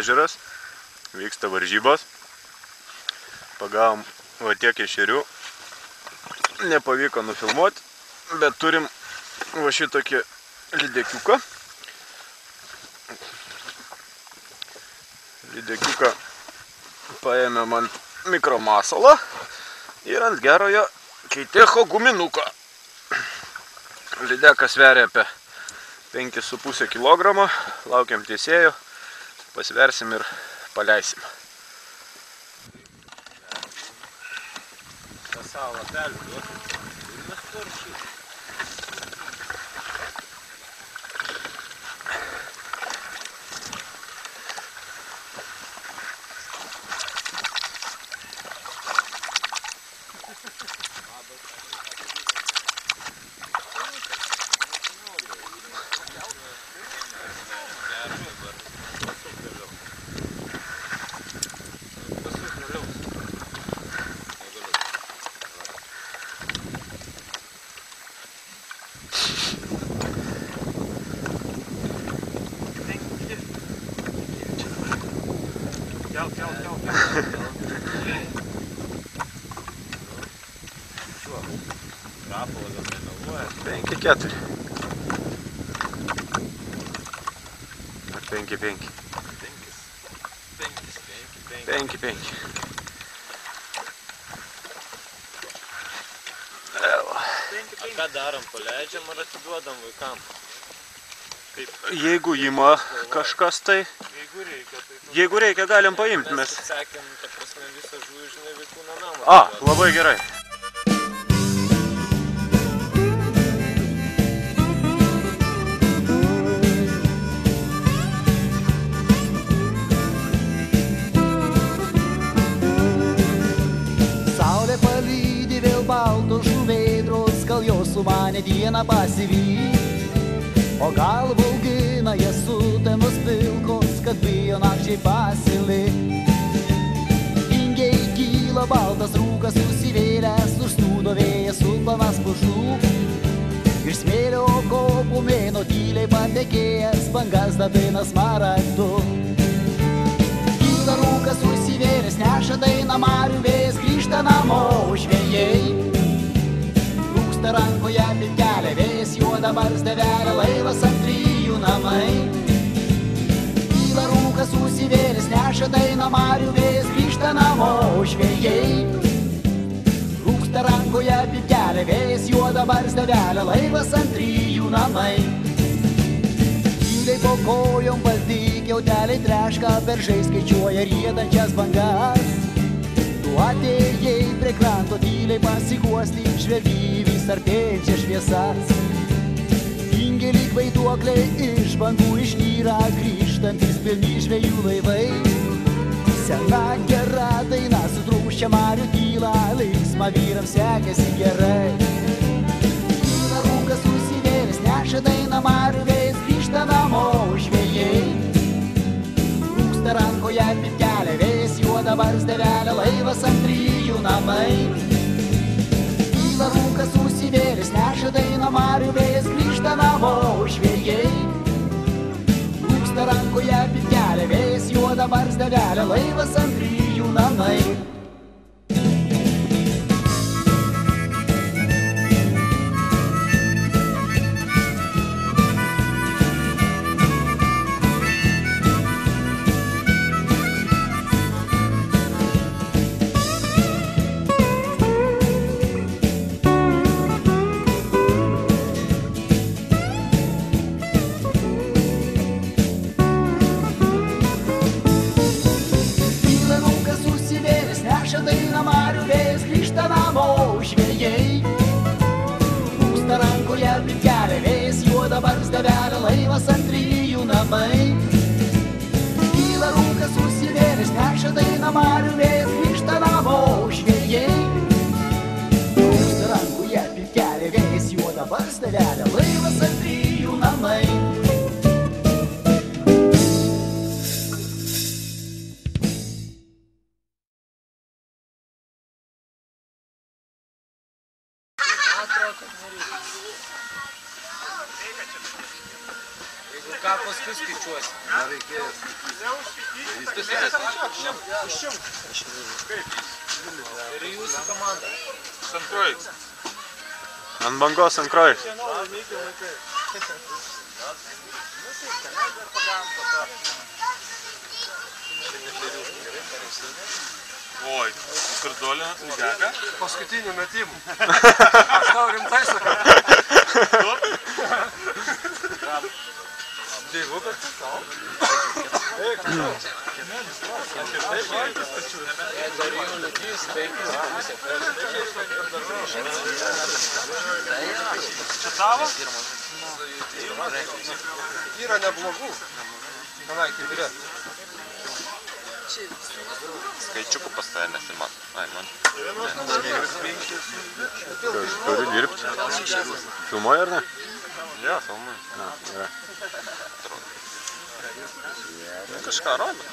ežeras, vyksta varžybos. Pagavom va tiek ešerių, nepavyko nufilmuoti, bet turim va šitokį lydekiuką. Lydekiuką paėmėm ant mikromasalą ir ant gerojo keitecho guminuko. Lydekas sveria apie 5,5 kg, laukiam tiesėjo, pasversim ir paleisim. Savo lapelių duotų ir mes parašytum. Rapala gal nemeluoja. 5-4. Ar 5-5? 5-5. Ką darom, paleidžiam ar atiduodam vaikam? Jeigu ima kažkas tai, jeigu reikia, galim paimti. Mes atsekėm, ta prasme, visą žuvį, žinai, vaikų namą. Labai gerai. Saulė palydi vėl baltos žuvėdros, gal jos sumanė dieną pasivyti. O gal baugina jas sutemos pilkos, kad bijo nakčiai pasilikti. Tingiai kyla baltas rūkas susivėlęs, užsnūdo vėjas suplanas pušų. Iš smėlio kopų mėno tyliai patekėjęs, bangas dabina smaragdu. Kyla rūkas susivėlęs, neša dainą marių vėjas, grįžta namo žvejai. Rankoje pintelė, vėjas juoda barzda veria, laivas ant 3 namai. Kyla rūkas susivėlęs, neša dainą marių vėjas, grįžta namo žvejai. Rūksta rankoje pintelė, vėjas juoda barzda veria, laivas ant 3 namai. Tyliai po kojom balti kiauteliai treška, beržai skaičiuoja riedančias bangas. Tu atėjai prie kranto tyliai pasiguosti, žvelgi vis artėjančias šviesas. Tingi lyg vaiduokliai iš bangų išnyra, grįžtantis pilni žvejų laivai. Sena gera daina sutrūščia marių tylą, linksma vyrams sekėsi gerai. Kyla rūkas susivėlęs, neša dainą marių vėjas, grįžta namo žvejai. Rūksta rankoje pintelė, vėjas juoda barzda velia, laivas ant 3 namai. Kyla rūkas susivėlęs, neša dainą marių vėjas, grįžta namo žvejai. Rūksta rankoje pintelė, vėjas juoda barzda velia, laivas ant 3 namai. Laivas ant 3 namai. Kyla rūkas susivėlęs, neša dainą marių vėjas, grįžta namo žvejai. Rūksta rankoje pintelė, vėjas juoda barzda velia, laivas ant 3 namai. Jeigu ką paskui skaičiuosi. Ir jūsų komanda. Ant kojais. Ant bangos ant kojais. Oi, skardolinat lydeką? Paskutinių metimų. Aš tau rimtai sakau. Deivukas tu tau? Eik, tu. Darinių lydys, 5,5. Čia tavo? Yra neblogų. Kanai, kaip yra. Skaičiukų pastoja nesimat. Ai, man. Turi dirbti. Filmuoji ar ne? Jo, filmuoju. Na, gerai. Kažką rodo.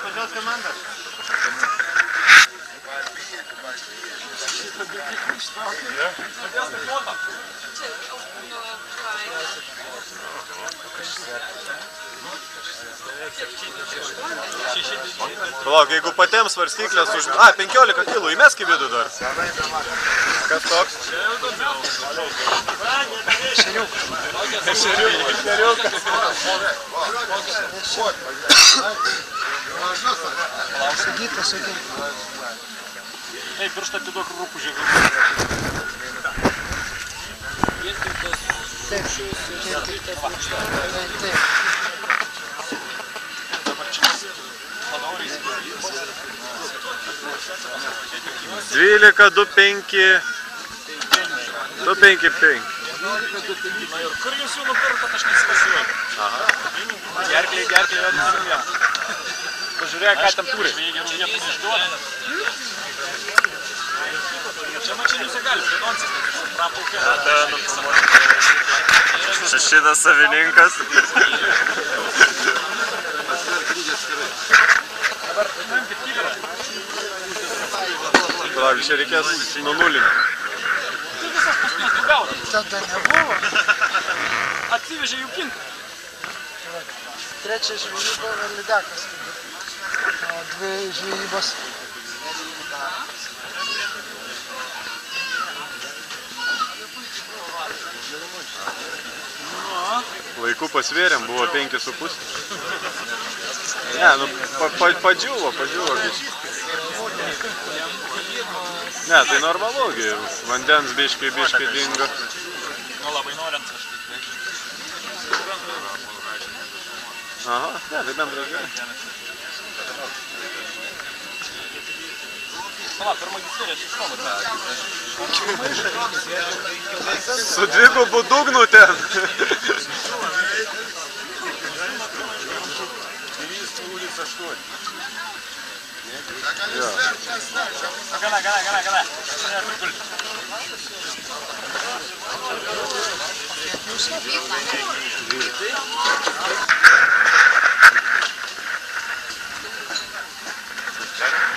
Pažiūrėt komandas. Palauk, jeigu patiems svarstyklės už... A, 15 kilų, įmesk į vidų dar. Kas toks? Ešeriukas. Sakyt. Ei, pirštą atiduok rūpužį. Taip. 12, 2, 5. 2, 5, 5. Kur jūs jų nupirkot, aš nesivasiuoju. Gerkliai, jo nusimė. Pažiūrėk, ką tam turi. Jei gerų vietų neišduoda. Čia mačiai nusigali, pridonsis, kad iš praplaukė. Čia šitas savininkas. Palauk, čia reikės nunulinti. Tu visas paskui gaudai. Tada nebuvo. Atsivežė jų kinką. Trečia žvejyba lydekas. O dvi žvejybos. Laiku pasvėrėm, buvo 5,5. Ne, nu, padžiuvo. Ne, tai normalugi, vandens biškai dingo. Nu, labai norint kažkaip. Aha, ne, tai bendras gerai. Pala, per magisterį aš iškomu. Su dvigubu dugnu ten. Jo. Gana.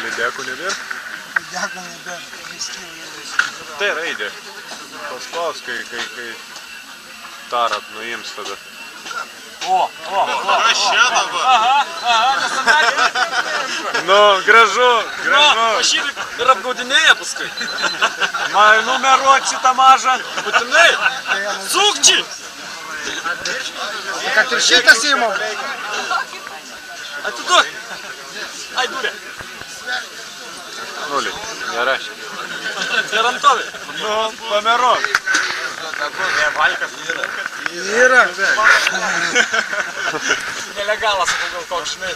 Lydekų nebėr? Lydekų nebėr. Tai raidė. Paspaus, kai tarat nuims tada. O. Kas čia dabar? Aha, nesandarė. Nu, gražu. Aš jį ir apgaudinėja paskui. Man numeruot šitą mažą. Būtinai. Sukčiai. Kad ir šitas įmam. Atiduok. Ai, durė. Nulį. Gerai. Garantovai. Nu, pameruok. Ne, valkas. Yra. Nelegalas, sakau, gal koks žinai.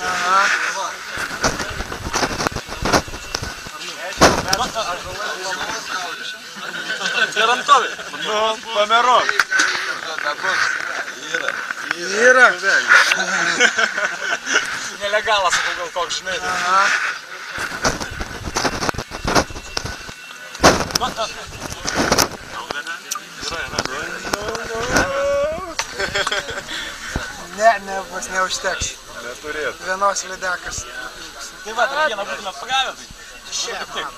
Garantovai. Nu, pameruok. Yra. Nelegalas, sakau, gal koks žinai. Ne, bus neužteks. Neturėtų. Vienos lydekas. Tai va, dar vieną būtume pagavę, tai šiek tiek.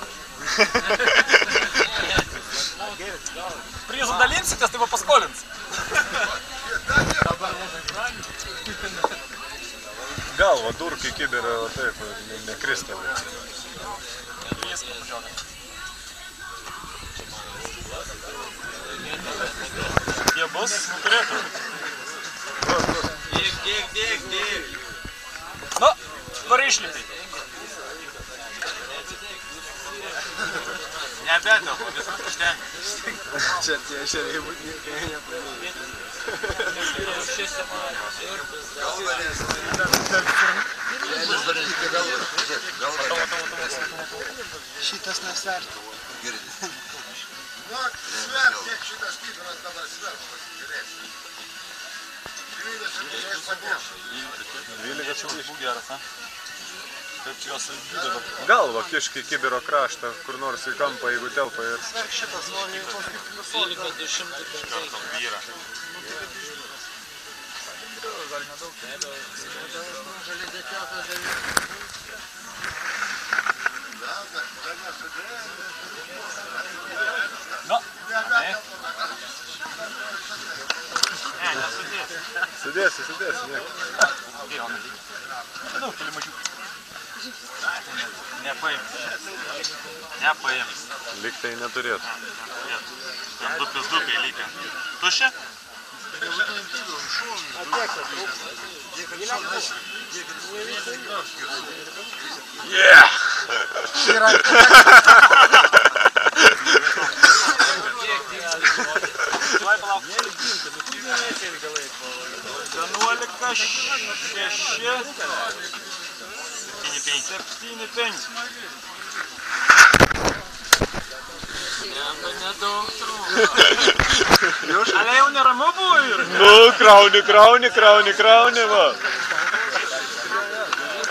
Prizą Jeigu dalinsitės, tai va paskolins. Galva durk į kibirą, o taip, nekristelė. Jie bus, turėtų. Dėk. Nu, varai išlipai. Nebėdėl, viskas užtenka. Čia tie šeriai būt niekai nepadėjo. Šitas nesvertų. Nu, sverk, kiek šitas kibiras dabar sverk, pasižiūrėsi. 20 padės. 12 Geras, a? Kaip čia jos saldžių dabar. Galva kišk į kibiro kraštą, kur nors į kampą, jeigu telpa ir... Sverk šitas, o ne kokį pliusotą. Kartam vyrą. Nu, Sėdėsi, nieko. daug toli mažiukų. Nepaims. Lyg tai neturėtų. Ten 2+2 lygia. Tušia? Yeah! Vai palauk. 11, 6, 7, 5. Ale jau neramu buvo ir. Nu, krauni, va.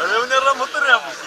Ale jau neramu turėjo būti.